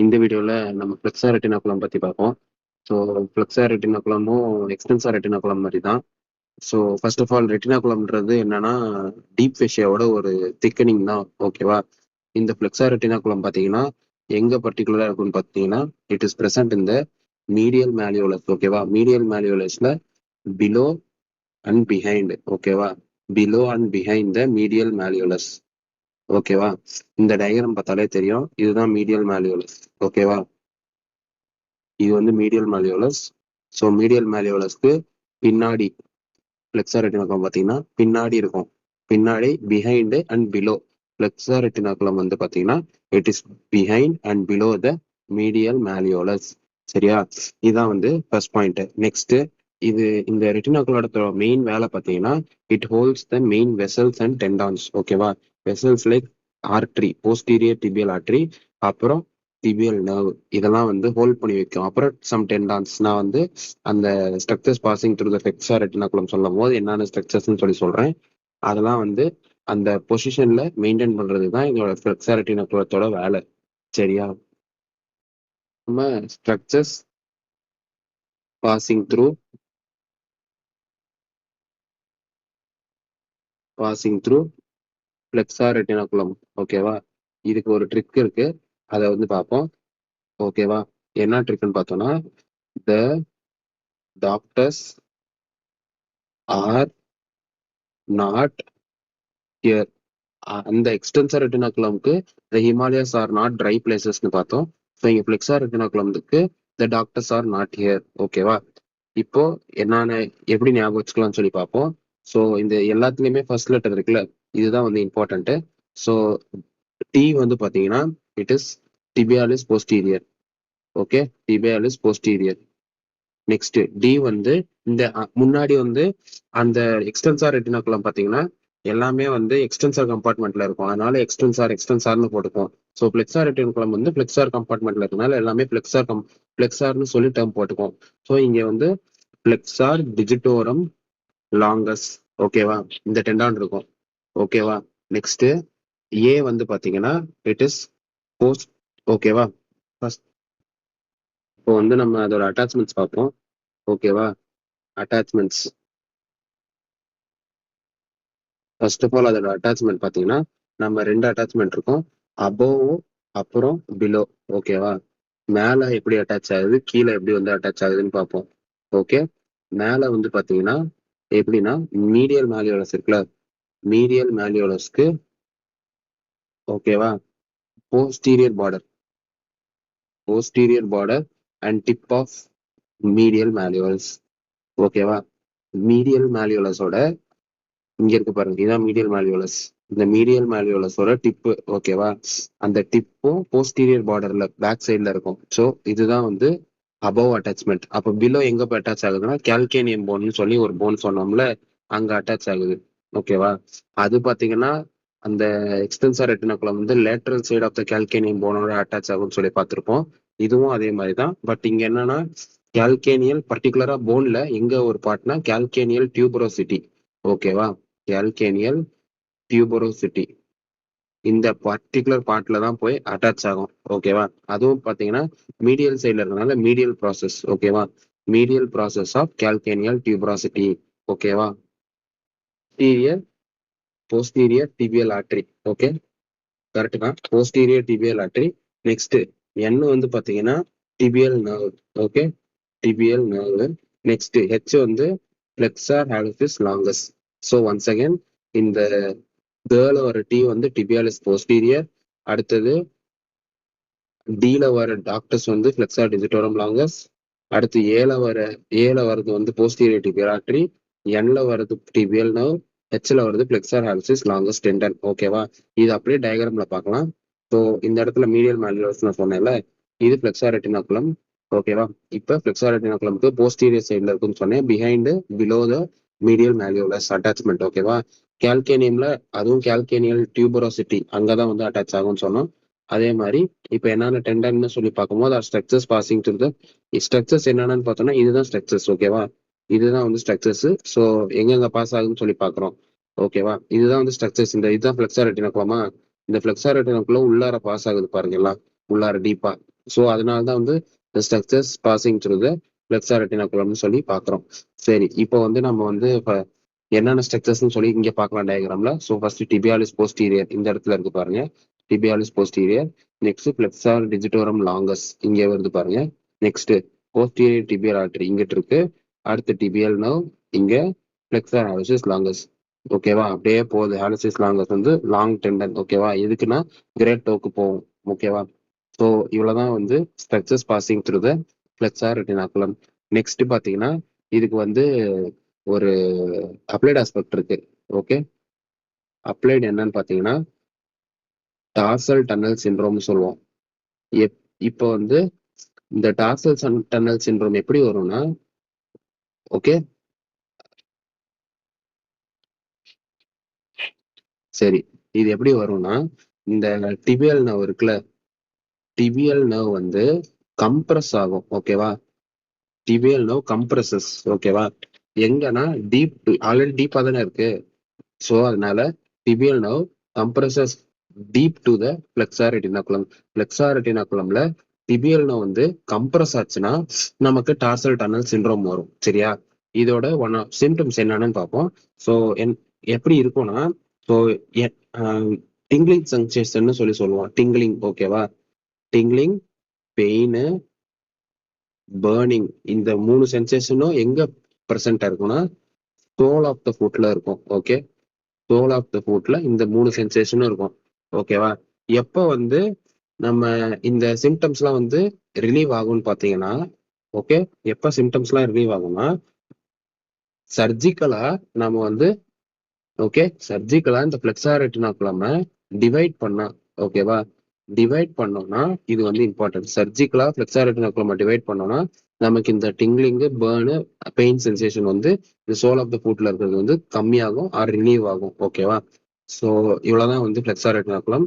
இந்த வீடியோல நம்ம ஃப்ளெக்ஸா ரெட்டினாகுலம் பத்தி பார்ப்போம். ஸோ ஃப்ளெக்ஸா ரெட்டினாகுலமும் எக்ஸ்டென்சா ரெட்டினாகுலம் மாதிரி தான். ஸோ ஃபர்ஸ்ட் ஆஃப் ஆல் ரெட்டினாகுலம்ன்றது என்னன்னா டீப் ஃபேஷியாவோட ஒரு திக்கனிங் தான். ஓகேவா? இந்த ஃப்ளெக்ஸா ரெட்டினாகுலம் பார்த்தீங்கன்னா எங்க பர்டிகுலரா இருக்குன்னு பார்த்தீங்கன்னா இட் இஸ் பிரசன்ட் இந்த மீடியல் மேலியோலஸ். ஓகேவா? மீடியல் மேலியோலஸ்ல பிலோ அண்ட் பிஹைண்ட். ஓகேவா? Below and behind the medial malleolus. ஓகேவா? இந்த டயக்ராம் பார்த்தாலே தெரியும், இதுதான் மீடியல் மேலியோலஸ். ஓகேவா? இது வந்து மீடியல் மேலியோலஸ். ஸோ மீடியல் மேலியோலஸ்க்கு பின்னாடி ஃப்ளெக்ஸா ரெட்டினாகுலம் பார்த்தீங்கன்னா பின்னாடி இருக்கும். பின்னாடி பிஹைண்டு அண்ட் பிலோ. ஃப்ளெக்ஸா ரெட்டினாகுலம் வந்து பார்த்தீங்கன்னா it is behind and below the medial malleolus. சரியா? இதுதான் வந்து ஃபர்ஸ்ட் பாயிண்ட். நெக்ஸ்ட், இது இந்த ரெட்டினாகுலோட மெயின் வேலை பார்த்தீங்கன்னா it holds the main vessels and tendons. ஓகேவா? Vessels like artery, posterior tibial artery, அப்புறம் டிபியல் நர்வ், இதெல்லாம் வந்து ஹோல்ட் பண்ணி வைக்கும். அப்புறம் சம் டெண்டான்ஸ். நான் வந்து அந்த structures passing through the flexor retinaculum சொல்லும் போது என்னென்ன ஸ்ட்ரக்சர்ஸ்னு சொல்றேன். அதெல்லாம் வந்து அந்த பொசிஷன்ல மெயின்டைன் பண்றது தான் எங்களோட ஃப்ளெக்ஸா ரெட்டினாகுலத்தோட வேலை. சரியா? நம்ம ஸ்ட்ரக்சர்ஸ் பாசிங் த்ரூ ஃப்ளெக்ஸா ரெட்டினாகுலம். ஓகேவா? இதுக்கு ஒரு ட்ரிக் இருக்கு, அதை வந்து பார்ப்போம். ஓகேவா? என்ன ட்ரிக்னு பார்த்தோம்னா the doctors are not here. அந்த எக்ஸ்டென்சர் ரெட்டினாகுலம்க்கு the Himalayas are not dry பிளேசஸ்னு பார்த்தோம். ஸோ இங்க ஃப்ளெக்ஸா ரெட்டினாகுலம்க்கு the doctors are not here. ஓகேவா? இப்போ என்னன்னு எப்படி ஞாபகம் வச்சுக்கலாம்னு சொல்லி பார்ப்போம். ஸோ இந்த எல்லாத்துலயுமே ஃபர்ஸ்ட் லெட்டர் இருக்குல்ல, இதுதான் வந்து இம்பார்ட்டன்ட். ஸோ டி வந்து பாத்தீங்கன்னா it is tibialis posterior. Okay, tibialis posterior. Next T வந்து இந்த முன்னாடி வந்து அந்த எக்ஸ்டென்சார் ரெட்டினாகுலம் பாத்தீங்கன்னா எல்லாமே வந்து எக்ஸ்டென்சார் கம்பார்ட்மெண்ட்ல இருக்கும். அதனால எக்ஸ்டென்சார்னு போட்டுக்கும். ஸோ ஃப்ளெக்ஸார் ரெட்டினாகுலம் வந்து ஃப்ளெக்ஸார் கம்பார்ட்மெண்ட்ல இருக்கனால எல்லாமே ஃப்ளெக்ஸார்னு சொல்லி டேர்ம் போட்டுக்கும். ஸோ இங்க வந்து ஃப்ளெக்ஸார் டிஜிட்டோரம் லாங்கஸ். ஓகேவா? இந்த டெண்டான் இருக்கும். ஓகேவா? நெக்ஸ்ட் ஏ வந்து பாத்தீங்கன்னா இட் இஸ் போஸ்ட். ஓகேவா? ஃபர்ஸ்ட் இப்போ வந்து நம்ம அதோட அட்டாச்மெண்ட்ஸ் பார்ப்போம். ஓகேவா? அட்டாச்மெண்ட்ஸ். ஃபர்ஸ்ட் ஆஃப் ஆல் அதோட அட்டாச்மெண்ட் பாத்தீங்கன்னா நம்ம ரெண்டு அட்டாச்மெண்ட் இருக்கும், அபோவ் அப்புறம் பிலோ. ஓகேவா? மேல எப்படி அட்டாச் ஆகுது, கீழே எப்படி வந்து அட்டாச் ஆகுதுன்னு பார்ப்போம். ஓகே, மேல வந்து பாத்தீங்கன்னா எப்படின்னா மீடியல் மேலியோலஸ் இருக்குல்ல, மீடியல் மேலியோலஸ்க்கு ஓகேவா posterior border and tip of medial malleolus. ஓகேவா? மீடியல் மேலியோலஸோட இங்க இருக்கு பாருங்க, இதான் மீடியல் மேலியோலஸ். இந்த மீடியல் மேலியோலஸோட டிப்பு. ஓகேவா? அந்த டிப்பும் போஸ்டீரியர் பார்டர்ல பேக் சைட்ல இருக்கும். ஸோ இதுதான் வந்து அபவ் அட்டாச்மெண்ட். அப்போ பிலோ எங்க போய் அட்டாச் ஆகுதுன்னா கால்கேனியம் போன்னு சொல்லி ஒரு போன் சொன்னோம்ல, அங்க அட்டாச் ஆகுது. ஓகேவா? அது பாத்தீங்கன்னா அந்த எக்ஸ்டென்சார் ரெட்டினாகுலம் வந்து lateral side of the calcaneum போனோட அட்டாச் ஆகும்னு சொல்லி பார்த்திருப்போம். இதுவும் அதே மாதிரி தான். பட் இங்க என்னன்னா கால்கேனியல் பர்டிகுலரா போன்ல எங்க ஒரு பார்ட்னா கால்கேனியல் டியூபரோசிட்டி. ஓகேவா? கால்கேனியல் டியூபரோசிட்டி இந்த பர்டிகுலர் பார்ட்ல தான் போய் அட்டாச் ஆகும். ஓகேவா? அதுவும் பாத்தீங்கன்னா மீடியல் சைட்ல இருக்கனால மீடியல் ப்ராசஸ். ஓகேவா? Medial process of calcaneal tuberosity. ஓகேவா? Posterior tibial artery. Okay, correct தான், posterior tibial artery. Next N வந்து பாத்தீங்கன்னா tibial nerve. Okay, tibial nerve. Next H வந்து flexor hallucis longus. So once again இந்த கேர்ல வர டி வந்து டிபியாலிஸ் போஸ்டீரியர். அடுத்தது டில வர டாக்டர்ஸ் வந்து ஃப்ளெக்ஸார் டிஜிட்டோரம் லாங்கஸ். அடுத்து ஏல வரது வந்து போஸ்டீரியர் டிபியல் ஆர்டரி. என்ல வரது டிபியல் நர்வ். ஹெச்ல வருது ஃப்ளெக்ஸார் ஹாலபிஸ் லாங்கஸ் டெண்டன். ஓகேவா? இது அப்படியே டயக்ராம்ல பார்க்கலாம். ஸோ இந்த இடத்துல மீடியல் மேலியோலஸ் நான் சொன்னேன்ல, இது ஃப்ளெக்ஸார் ரெட்டினாகுலம். ஓகேவா? இப்ப ஃப்ளெக்ஸார் ரெட்டினாகுலம்க்கு போஸ்டீரியர் சைட்ல இருக்குன்னு சொன்னேன், behind below the medial malleolus attachment. ஓகேவா? கால்கேனியம்ல அதுவும் கால்கேனியல் டியூபரோசிட்டி அங்கதான் வந்து அட்டாச் ஆகும்னு சொன்னோம். அதே மாதிரி இப்ப என்னென்ன டெண்டன்னு சொல்லி பார்க்கும்போது ஸ்ட்ரக்சர்ஸ் பாசிங் த்ரூ த ஸ்ட்ரக்சர்ஸ் என்னென்னு பார்த்தோம்னா இதுதான் ஸ்ட்ரக்சர்ஸ். ஓகேவா? இதுதான் வந்து ஸ்ட்ரக்சர்ஸ். ஸோ எங்கெங்க பாஸ் ஆகுதுன்னு சொல்லி பார்க்குறோம். ஓகேவா? இதுதான் வந்து ஸ்ட்ரக்சர்ஸ். இதுதான் ஃப்ளெக்ஸார் ரெட்டினாகுலமா. இந்த ஃப்ளெக்ஸார் ரெட்டினாகுலம் உள்ளார பாஸ் ஆகுது பாருங்க, எல்லாம் உள்ளார டீப்பா. ஸோ அதனால தான் வந்து the structures passing through the flexor retinaculumனு சொல்லி பார்க்குறோம். சரி, இப்போ வந்து நம்ம வந்து என்னென்ன ஸ்ட்ரக்சர்ஸ்னு சொல்லி இங்க பார்க்கலாம் டயக்ராம்ல. ஸோ ஃபர்ஸ்ட் டிபியாலிஸ் போஸ்டீரியர் இந்த இடத்துல இருக்கு பாருங்க, டிபியாலிஸ் போஸ்டீரியர். நெக்ஸ்ட் பிளெக்ஸார் டிஜிட்டோரம் லாங்கஸ் இங்க வருது பாருங்க. நெக்ஸ்ட் போஸ்டீரியர் டிபியல் ஆர்டரி இங்கிட்டு இருக்கு. அடுத்து டிபியல் நர்வ் இங்க, பிளெக்ஸார் ஹாலசிஸ் லாங்கஸ். ஓகேவா, அப்படியே போகுது. ஹாலசிஸ் லாங்கஸ் வந்து லாங் டெண்டன். ஓகேவா, எதுக்குன்னா கிரேட் டோக்கு போகும். ஓகேவா, ஸோ இவ்வளவுதான் வந்து structures passing through the flexor retinaculum. Next பாத்தீங்கன்னா இதுக்கு வந்து ஒரு அப்ளைட் ஆஸ்பெக்ட் இருக்கு. ஓகே, அப்ளைட் என்னன்னு பாத்தீங்கன்னா டார்சல் டன்னல் சிண்ட்ரோம்னு சொல்லுவோம். இப்போ வந்து இந்த டார்சல் டன்னல் சிண்ட்ரோம் எப்படி வரும்னா, ஓகே சரி, இது எப்படி வரும்னா, இந்த டிபியல் நர்வ் இருக்குல்ல, டிபியல் நர்வ் வந்து கம்ப்ரஸ் ஆகும். ஓகேவா, டிபியல் நர்வ் கம்ப்ரஸஸ். ஓகேவா, எங்கன்னா டீப், ஆல்ரெடி டீப்பா தானே இருக்கு. ஸோ அதனால tibial nerve compresses deep to the flexor retinaculum. Flexor ரெட்டினாகுலம்ல டிபியல் நர்வ் வந்து கம்ப்ரஸ் ஆச்சுன்னா நமக்கு டார்சல் டன்னல் சிண்ட்ரோம் வரும். சரியா, இதோட ஒன் ஆஃப் சிம்டம்ஸ் என்னன்னு பார்ப்போம். ஸோ எப்படி இருக்கும்னா, ஸோ டிங்லிங் சென்சேஷன் சொல்லி சொல்லுவோம். டிங்லிங். ஓகேவா, டிங்லிங், பெயின், பர்னிங், இந்த 3 சென்சேஷனும் எங்க பிரசன்டா இருக்கும்னா சோல் ஆஃப் த ஃபுட்ல இருக்கும். ஓகே, சோல் ஆஃப் த ஃபுட்ல இந்த 3 சென்சேஷனும் இருக்கும். ஓகேவா, எப்போ வந்து நம்ம இந்த சிம்டம்ஸ்லாம் வந்து ரிலீவ் ஆகும்னு பாத்தீங்கன்னா, ஓகே, எப்ப சிம்டம்ஸ்லாம் ரிலீவ் ஆகும்னா சர்ஜிக்கலா நம்ம வந்து, ஓகே, சர்ஜிக்கலா இந்த பிளெக்ஸார் ரெட்டினாகுலம டிவைட் பண்ணா, ஓகேவா, டிவைட் பண்ணோம்னா இது வந்து இம்பார்ட்டன்ட். சர்ஜிக்கலா பிளெக்ஸார் ரெட்டினாகுலம டிவைட் பண்ணோம்னா நமக்கு இந்த டிங்லிங், பர்ன், பெயின் சென்சேஷன் வந்து இந்த சோல் ஆஃப் த ஃபுட்ல இருக்கிறது வந்து கம்மியாகும் ஆர் ரிலீவ் ஆகும். ஓகேவா, ஸோ இவ்வளவுதான் வந்து பிளெக்ஸார் ரெட்டினாகுலம்.